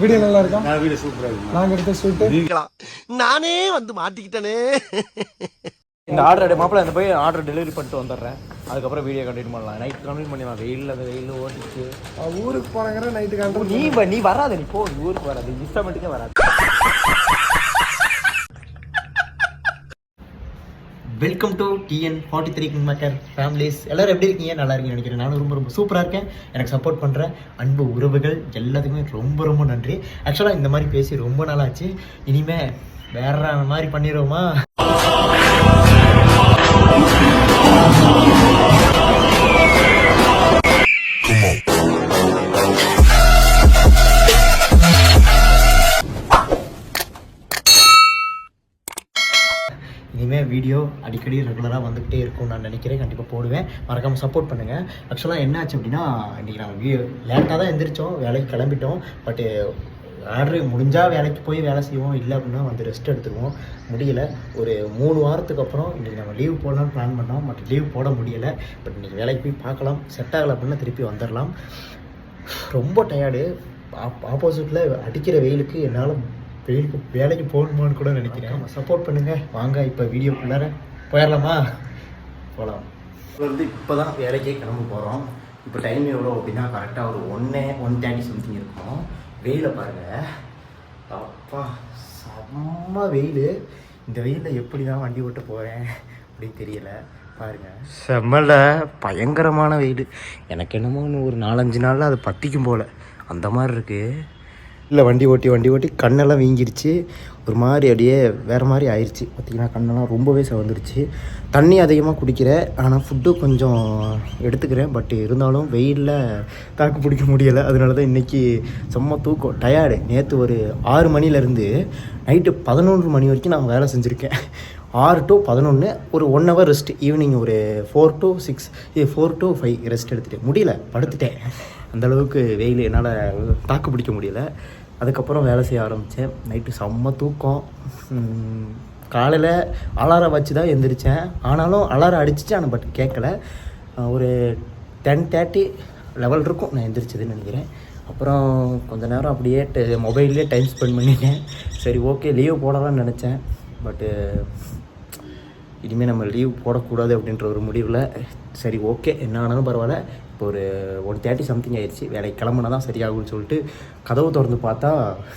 Video நல்லா இருக்கா? Video சூப்பரா இருக்கு. நாங்க எடுத்த ஷூட்டு நானே வந்து மாட்டிக்கிட்டனே. இந்த ஆர்டர் மாப்பிள்ள இந்த போய் ஆர்டர் டெலிவரி பண்ணிட்டு வந்துடுறேன். அதுக்கப்புறம் வீடியோ கண்டினியூ பண்ணலாம். நைட் கம்ப்ளீட் பண்ணிடலாம். வெயில் ஓடிச்சு. ஊருக்கு போனங்கிற நைட்டு கண்டு நீ வராத, நீ போ. ஊருக்கு வராது, இன்ஸ்டாமெண்ட்டுக்கே வராது. Welcome to TN43 kingmaker families. எல்லோரும் எப்படி இருக்கீங்க? நல்லா இருக்கீங்கன்னு நினைக்கிறேன். நானும் ரொம்ப சூப்பராக இருக்கேன். எனக்கு சப்போர்ட் பண்ணுற அன்பு உறவுகள் எல்லாத்துக்குமே ரொம்ப நன்றி. ஆக்சுவலாக இந்த மாதிரி பேசி ரொம்ப நாளாச்சு. இனிமேல் வேற மாதிரி பண்ணிடுவோமா? இனிமேல் வீடியோ அடிக்கடி ரெகுலராக வந்துகிட்டே இருக்கும்னு நான் நினைக்கிறேன். கண்டிப்பாக போடுவேன். மறக்காமல் சப்போர்ட் பண்ணுங்கள். ஆக்சுவலாக என்ன ஆச்சு அப்படின்னா, இன்றைக்கி நாங்கள் லேட்டாக தான் எழுந்திரிச்சோம், வேலைக்கு கிளம்பிட்டோம். பட்டு ஆர்டர் முடிஞ்சால் வேலைக்கு போய் வேலை செய்வோம், இல்லை அப்படின்னா வந்து ரெஸ்ட் எடுத்துருவோம். முடியலை. ஒரு 3 வாரத்துக்கு அப்புறம் இன்றைக்கி நம்ம லீவ் போடலான்னு பிளான் பண்ணோம். பட் லீவ் போட முடியலை. பட் இன்றைக்கி வேலைக்கு போய் பார்க்கலாம். செட் ஆகலை அப்படின்னா திருப்பி வந்துடலாம். ரொம்ப டயர்டு. ஆப்போசிட்டில் அடிக்கிற வெயிலுக்கு என்னால் வேலைக்கு போகணுமான்னு கூட நினைக்கிறேன். சப்போர்ட் பண்ணுங்கள். வாங்க இப்போ வீடியோக்குள்ளார போயிடலாமா? போகலாம். இப்போ தான் வேலைக்கே கிளம்ப போகிறோம். இப்போ டைம் எவ்வளோ அப்படின்னா கரெக்டாக ஒரு 1:30 சம்திங் இருக்கும். வெயிலை பாருங்கள். அப்பா செம்ம வெயில். இந்த வெயிலில் எப்படி தான் வண்டி ஓட்ட போகிறேன் அப்படின்னு தெரியலை. பாருங்கள், செம்மல பயங்கரமான வெயில். எனக்கு என்னமோ ஒரு 4-5 நாளில் அது பற்றிக்கும் போல் அந்த மாதிரி இருக்குது. இல்லை வண்டி ஓட்டி கண்ணெல்லாம் வீங்கிருச்சு. ஒரு மாதிரி அப்படியே வேறு மாதிரி ஆயிடுச்சு. பார்த்திங்கன்னா கண்ணெல்லாம் ரொம்பவே சிவந்துருச்சு. தண்ணி அதிகமாக குடிக்கிறேன், ஆனால் ஃபுட்டு கொஞ்சம் எடுத்துக்கிறேன். பட் இருந்தாலும் வெயிலில் தாக்கு பிடிக்க முடியலை. அதனால தான் இன்றைக்கி செம்ம தூக்கம், டயர்டு. நேற்று ஒரு 6 மணிலேருந்து நைட்டு 11 மணி வரைக்கும் நான் வேலை செஞ்சுருக்கேன். 6 to 11, ஒரு 1 hour ரெஸ்ட். ஈவினிங் ஒரு 4 to 5 ரெஸ்ட் எடுத்துகிட்டேன். முடியல, படுத்துட்டேன். அந்தளவுக்கு வெயில் என்னால் தாக்கு பிடிக்க முடியல. அதுக்கப்புறம் வேலை செய்ய ஆரம்பித்தேன். நைட்டு செம்ம தூக்கம். காலையில் அலாரம் வச்சு தான் எழுந்திரிச்சேன். ஆனாலும் அலாரம் அடிச்சிச்சு, ஆனால் பட் கேட்கல. ஒரு 10:30 லெவல் இருக்கும் நான் எந்திரிச்சதுன்னு நினைக்கிறேன். அப்புறம் கொஞ்சம் நேரம் அப்படியே மொபைல்லே டைம் ஸ்பெண்ட் பண்ணிட்டேன். சரி ஓகே, லீவ் போடலாம்னு நினச்சேன். பட்டு இனிமேல் நம்ம லீவ் போடக்கூடாது அப்படின்ற ஒரு முடிவில் சரி ஓகே என்ன ஆனாலும் பரவாயில்ல. இப்போ ஒரு 1:30 சம்திங் ஆயிடுச்சு. வேலைக்கு கிளம்புனா தான் சரியாகும்னு சொல்லிட்டு கதவு திறந்து பார்த்தா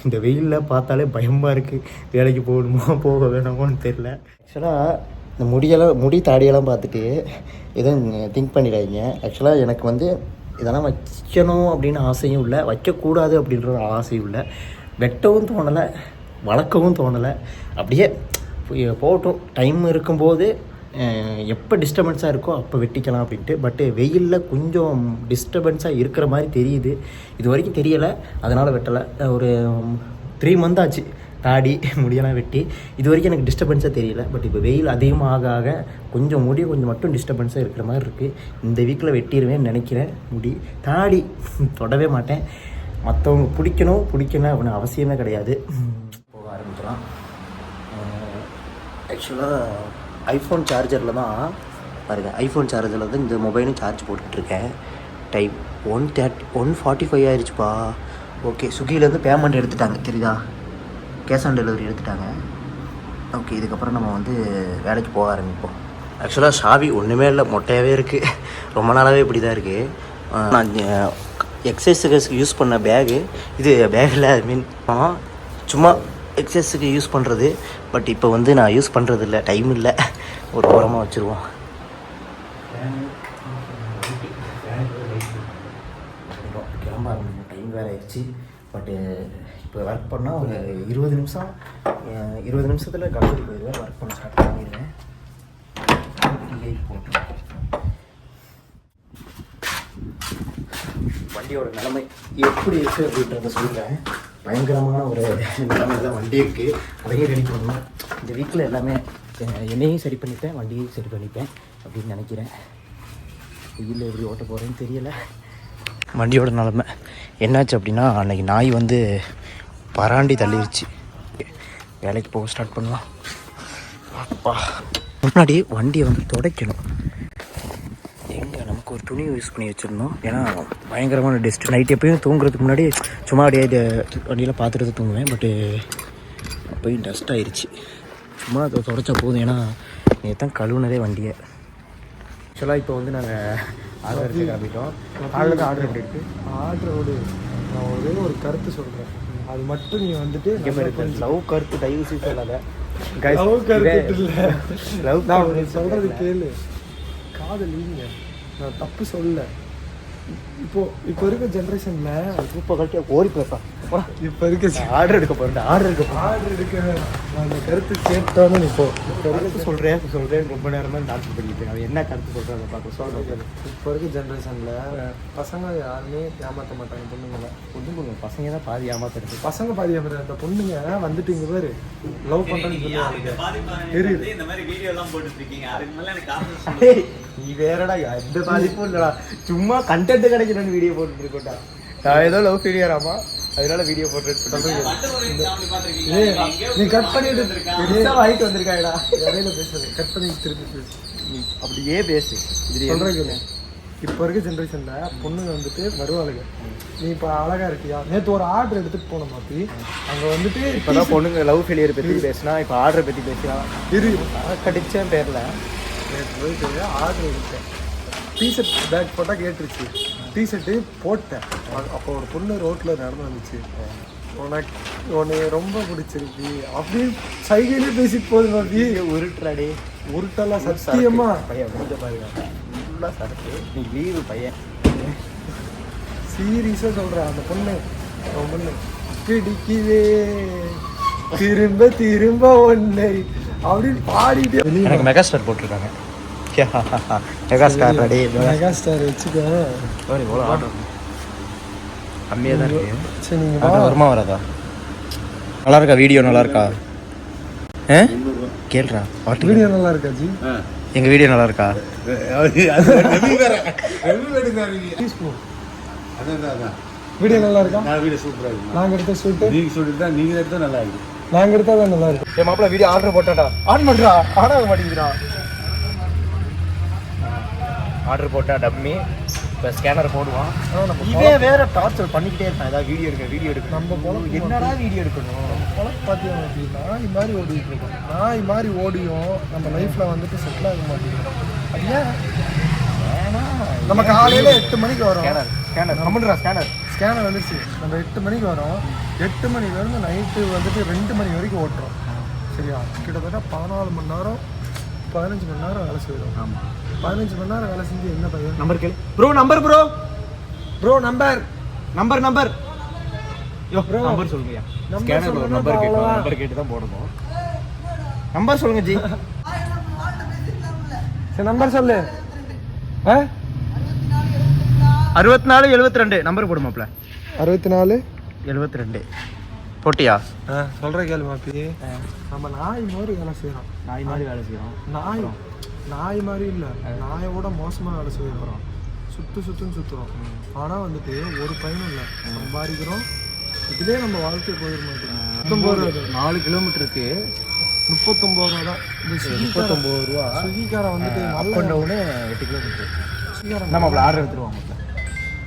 இந்த வெயிலில் பார்த்தாலே பயமாக இருக்குது. வேலைக்கு போகணுமா போக வேணாமோன்னு தெரில. ஆக்சுவலாக இந்த முடி தாடியெல்லாம் பார்த்துட்டு எதுவும் திங்க் பண்ணிடாதீங்க. ஆக்சுவலாக எனக்கு வந்து இதெல்லாம் வைக்கணும் அப்படின்னு ஆசையும் இல்லை, வைக்கக்கூடாது அப்படின்ற ஒரு ஆசையும் இல்லை. வெட்டவும் தோணலை, வளர்க்கவும் தோணலை. அப்படியே போகட்டும், டைம் இருக்கும்போது எப்போ டிஸ்டர்பன்ஸாக இருக்கோ அப்போ வெட்டிக்கலாம் அப்படின்ட்டு. பட்டு வெயிலில் கொஞ்சம் டிஸ்டர்பன்ஸாக இருக்கிற மாதிரி தெரியுது. இது வரைக்கும் தெரியலை, அதனால் வெட்டலை. ஒரு 3 month ஆச்சு தாடி முடியெல்லாம் வெட்டி. இது வரைக்கும் எனக்கு டிஸ்டர்பன்ஸாக தெரியல. பட் இப்போ வெயில் அதிகமாக ஆக கொஞ்சம் கொஞ்சம் மட்டும் டிஸ்டர்பன்ஸாக இருக்கிற மாதிரி இருக்குது. இந்த வீக்கில் வெட்டிடுவேன்னு நினைக்கிறேன். தாடி தொடவே மாட்டேன். மற்றவங்க பிடிக்கணும் அப்படின்னு அவசியமே கிடையாது. போக ஆரம்பிக்கலாம். ஆக்சுவலாக ஐஃபோன் சார்ஜரில் தான் பாருங்கள், ஐஃபோன் சார்ஜரில் தான் இந்த மொபைலும் சார்ஜ் போட்டுட்ருக்கேன். டைம் 1:45 ஆயிடுச்சுப்பா. ஓகே, ஸ்விக்கிலேருந்து பேமெண்ட் எடுத்துட்டாங்க, தெரியுதா? கேஷ் ஆன் டெலிவரி எடுத்துட்டாங்க. ஓகே, இதுக்கப்புறம் நம்ம வந்து வேலைக்கு போக ஆரம்பிப்போம். ஆக்சுவலாக சாவி ஒன்றுமே இல்லை, மொட்டையாகவே இருக்குது. ரொம்ப நாளாகவே இப்படி தான் இருக்குது. நான் எக்ஸசைஸுக்கு யூஸ் பண்ண பேகு இது. பேக்கில் சும்மா எக்ஸசைஸுக்கு யூஸ் பண்ணுறது. பட் இப்போ வந்து நான் யூஸ் பண்ணுறது இல்லை, டைம் இல்லை. ஒரு ஓரமாக வச்சுருவோம். கிளம்ப ஆரம்பிக்கும், டைம் வேறு ஆயிடுச்சு. பட்டு இப்போ ஒர்க் பண்ணால் ஒரு 20 நிமிஷத்தில் கல்லூரி போயிடுவேன். ஒர்க் பண்ண ஸ்டார்ட் பண்ணிடுவேன். போட்டு வண்டியோட நிலைமை எப்படி இருக்குது அப்படின்றத சொல்கிறேன். பயங்கரமான ஒரு நிலைமை தான் வண்டி இருக்குது. அதையும் ரெடி பண்ணணும். இந்த வீக்கில் எல்லாமே என்னையும் சரி பண்ணிப்பேன், வண்டியையும் சரி பண்ணிப்பேன் அப்படின்னு நினைக்கிறேன். வெயிலில் எப்படி ஓட்ட போகிறேன்னு தெரியலை. வண்டியோட நிலைமை என்னாச்சு அப்படின்னா, அன்றைக்கி நாய் வந்து பராண்டி தள்ளிடுச்சு. வேலைக்கு போக ஸ்டார்ட் பண்ணலாம். அப்பா, முன்னாடி வண்டியை வந்து துடைக்கணும். எங்கே நமக்கு ஒரு துணி யூஸ் பண்ணி வச்சுருந்தோம். ஏன்னா பயங்கரமான டஸ்ட். நைட் எப்பயும் தூங்குறதுக்கு முன்னாடி சும்மா அப்படியே இது வண்டியில் பார்த்துட்டு தூங்குவேன். பட்டு அப்போயும் டஸ்ட் ஆயிடுச்சு. சும்மா அதை தொடச்சா போதும். ஏன்னா நேற்று தான் கழுவுனதே வண்டியை. ஆக்சுவலாக இப்போ வந்து நாங்கள் ஆர்டர் கிளம்பிட்டோம். காலையில் தான் ஆர்டர் எப்படி இருக்குது? ஆர்டரோடு நான் ஒரே ஒரு கருத்து சொல்கிறேன். அது மட்டும் நீ வந்துட்டு லவ் கருத்து தயவு செய்து சொல்லாத. லவ் கருத்து இல்லை, லவ் நான் சொல்கிறது கேளு. காதலிங்க, நான் தப்பு சொல்ல. இப்போ இருக்க ஜென்ரேஷனில் இப்போ கட்டி ஓடி போயிருப்பா. இப்போ இருக்க ஆர்டர் எடுக்க போகிறேன். ஆர்டர் எடுக்க நான் அந்த கருத்து கேட்டோன்னு நீ போ. கருத்து சொல்கிறேன் ரொம்ப நேரமாக டான்ஸ் பண்ணிட்டு அவன் என்ன கருத்து சொல்கிறேன் அதை பார்க்க சொல்கிறேன். இப்போ இருக்க ஜென்ரேஷனில் பசங்க யாருமே ஏமாற்ற மாட்டாங்க பொண்ணுங்களை. பொண்ணுங்க பசங்க தான் பாதி ஏமாத்துறது. பசங்க பாதி ஏமாத்துறது. அந்த பொண்ணுங்க வந்துட்டு இங்கே பேர் லவ் பண்ணுறேன்னு சொல்லுவாங்க. இந்த மாதிரி வீடியோ எல்லாம் போட்டுட்டு இருக்கீங்க. அதுக்கு மேல எனக்கு நீ வேறடா எந்த பாதிப்பும் இல்லைடா. சும்மா கண்டென்ட் கிடைக்கணும்னு வீடியோ போட்டுட்டு இருக்கோட்டா. நான் ஏதோ லவ் ஃபெயிலியராமா அதனால வீடியோ போட்டு நீ கட் பண்ணிட்டு வாங்கிட்டு வந்திருக்காடா. இடையில பேசுறது கட் பண்ணி திருப்பி பேசு. நீ அப்படியே பேசு. இது சொல்கிறேன். இப்போ இருக்க ஜென்ரேஷனில் பொண்ணுங்க வந்துட்டு வருவாளுங்க. நீ இப்போ அழகாக இருக்கியா? நேற்று ஒரு ஆர்டர் எடுத்துகிட்டு போன மாதிரி அங்கே வந்துட்டு இப்போ தான் பொண்ணுங்க லவ் ஃபெயிலியர் பற்றி பேசினா இப்போ ஆர்டரை பற்றி பேசினா இரு கடிச்சேன் பேரில். நேற்று போயிட்டு ஆர்டர் எடுத்தேன். டிஷர்ட் பேக் போட்டால் கேட்டுருச்சு. டிஷர்ட்டு போட்டேன். அப்போ ஒரு பொண்ணு ரோட்டில் நடந்து வந்துச்சு. உன்னை ரொம்ப பிடிச்சிருக்கு அப்படின்னு சைகையிலே பேசிட்டு போகுது மாதிரி. உருட்டுறாடி உருட்டெல்லாம் சத்தியமா பையன் முடிஞ்ச பாருங்க ஃபுல்லாக சரக்கு. நீ லீவு பையன் சீரியஸாக சொல்கிறேன். அந்த பொண்ணு பிடிக்குவே திரும்ப திரும்ப ஒன்னை அப்படின்னு பாடிட்டு எனக்கு மெகாஸ்டார் போட்டிருக்காங்க. Megastar ready. மெகாஸ்டார் வச்சுக்கோ. எவ்வளோ ஆர்டர் கம்மியாக தான் இருக்கு. சரி நீங்கள் வருமா வராதா? நல்லா இருக்கா வீடியோ? நல்லா இருக்கா? கேள்றா வீடியோ நல்லா இருக்கா ஜி? எங்கள் வீடியோ நல்லா இருக்கா? வீடியோ நல்லா இருக்கா? வீடியோ சூப்பரா இருக்கு. நாங்கள் எடுத்த ஷூட்டு நீங்க சொல்லிட்டு நீங்க எடுத்தா நல்லா இருக்கு. நாங்கள் எடுத்தால் தான் நல்லா இருக்கும். என் மாப்பிள்ள வீடியோ ஆர்டர் போட்டாடா. ஆன் பண்ணுறா. ஆடாக மாட்டேங்கிறா. ஆர்டர் போட்டா டம்மி. இப்போ ஸ்கேனர் போடுவான். இதே வேற டார்ச்சர் பண்ணிக்கிட்டே இருக்கான். ஏதாவது வீடியோ எடுக்க நம்ம போல என்னடா வீடியோ எடுக்கணும்? பார்த்தீங்கன்னா நாய் மாதிரி ஓடிட்டு இருக்கோம். நாய் மாதிரி ஓடியும் நம்ம லைஃப்பில் வந்துட்டு செட்டில் ஆக மாட்டேங்கிறோம். அது ஏன்? நம்ம காலையில் 8 மணிக்கு வரோம். ஸ்கேனர் கம்முன்றா. ஸ்கேனர் வந்துருச்சு. நம்ம 8 மணிக்கு வரோம். 8 மணிலேருந்து நைட்டு வந்துட்டு 2 மணி வரைக்கும் ஓட்டுறோம். சரியா? கிட்டத்தட்ட 14 மணி நேரம் 15 மணி நேரம் வேலை செய்கிறோம். ஆமாம். 15 மணி நேரம் வேலை செஞ்சு என்ன பையன்? நம்பர் கேளு ப்ரோ. நம்பர் யோ ப்ரோ நம்பர் சொல்லுங்கய்யா. ஸ்கேனர் ப்ரோ நம்பர் கேட்கும். நம்பர் கேட்டு தான் போடணும். நம்பர் சொல்லுங்க ஜி. சரி நம்பர் சொல்லு. 64 72 நம்பர் போடுமாப்ல. 64 72 போட்டியா? சொல்கிற கேள்வி மாப்பி. நம்ம நாய் மாதிரி வேலை செய்கிறோம். நாய் மாதிரி வேலை செய்கிறோம். நாய் மாதிரி இல்லை, நாயோட மோசமாக வேலை செய்கிறோம். சுற்றுன்னு சுற்றுறோம். ஆனால் வந்துட்டு ஒரு பயனும் இல்லை. சம்பாதிக்கிறோம். இதுவே நம்ம வாழ்க்கை போயிட மாட்டோம். 4 கிலோமீட்டருக்கு 39 ரூபா தான். இந்த 39 ரூபா. ஸ்விக்கிக்காரன் வந்துட்டு அப் அண்ட் டவுனு 8 கிலோமீட்டர். நம்ம அப்படி ஆர்டர் எடுத்துருவாங்க.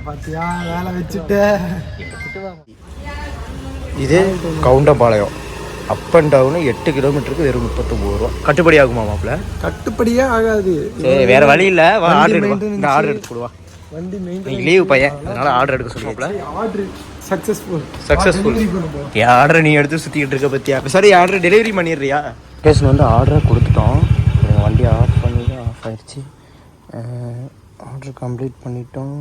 பார்த்தியா வேலை வச்சுட்டு. இது கவுண்டம்பாளையம். அப் அண்ட் டவுனு 8 கிலோமீட்டருக்கு வெறும் 39 ரூபா. கட்டுப்படி ஆகுமா மாப்பிள்ள? கட்டுப்படியே ஆகாது. சரி வேற வழி இல்லை. ஆர்டர் எடுத்து கொடுவா. வண்டி நீங்கள் லீவு பையன் அதனால ஆர்டர் எடுக்க சொல்லுவாப்ல. Order successful. ஆர்டர் நீ எடுத்து சுற்றிக்கிட்டு இருக்க பற்றியா? சரி ஆர்டர் டெலிவரி பண்ணிடுறியா? லொக்கேஷன் வந்து ஆர்டரை கொடுத்துட்டோம். எங்கள் வண்டி ஆஃப் பண்ணி ஆஃப் ஆயிடுச்சு. ஆர்டர் கம்ப்ளீட் பண்ணிட்டோம்.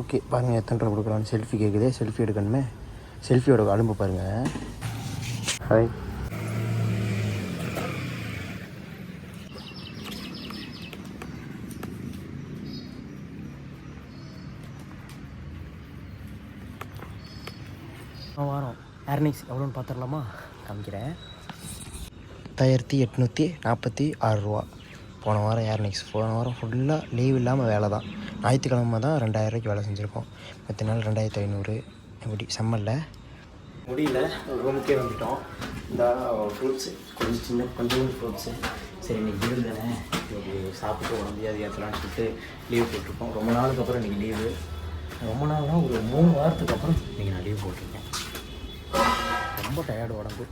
ஓகே பாருங்கள் எத்தனை ரூபா கொடுக்குறான்னு. செல்ஃபி கேட்குதே. செல்ஃபி எடுக்கணுமே. செல்ஃபியோட அலும்பு பாருங்கள். ஹாய். வாரம் ஏர்னிக்ஸ் எவ்வளோன்னு பார்த்துடலாமா? காமிக்கிறேன். 1846 ரூபா. போன வாரம் ஏர்னிக்ஸ். போன வாரம் ஃபுல்லாக லீவ் இல்லாமல் வேலை தான். ஞாயிற்றுக்கிழமை தான் 2000 ரூபாய்க்கு வேலை செஞ்சுருக்கோம். மற்ற நாள் 2500. இப்படி செம்மல்ல முடியல, ரூமுக்கே வந்துட்டோம். இந்த ஃப்ரூட்ஸு கொஞ்சோண்டு ஃப்ரூட்ஸு. சரி இன்றைக்கி லீவு தானே, இன்றைக்கி சாப்பிட்டு உடம்பு ஏற்றலான்னு சொல்லிட்டு லீவ் போட்டிருக்கோம். ரொம்ப நாளுக்கு அப்புறம் இன்றைக்கி லீவு. ரொம்ப நாள்னா ஒரு 3 வாரத்துக்கு அப்புறம் இன்றைக்கி நான் லீவ் போட்டிருக்கேன். ரொம்ப டயர்டு உடம்பு.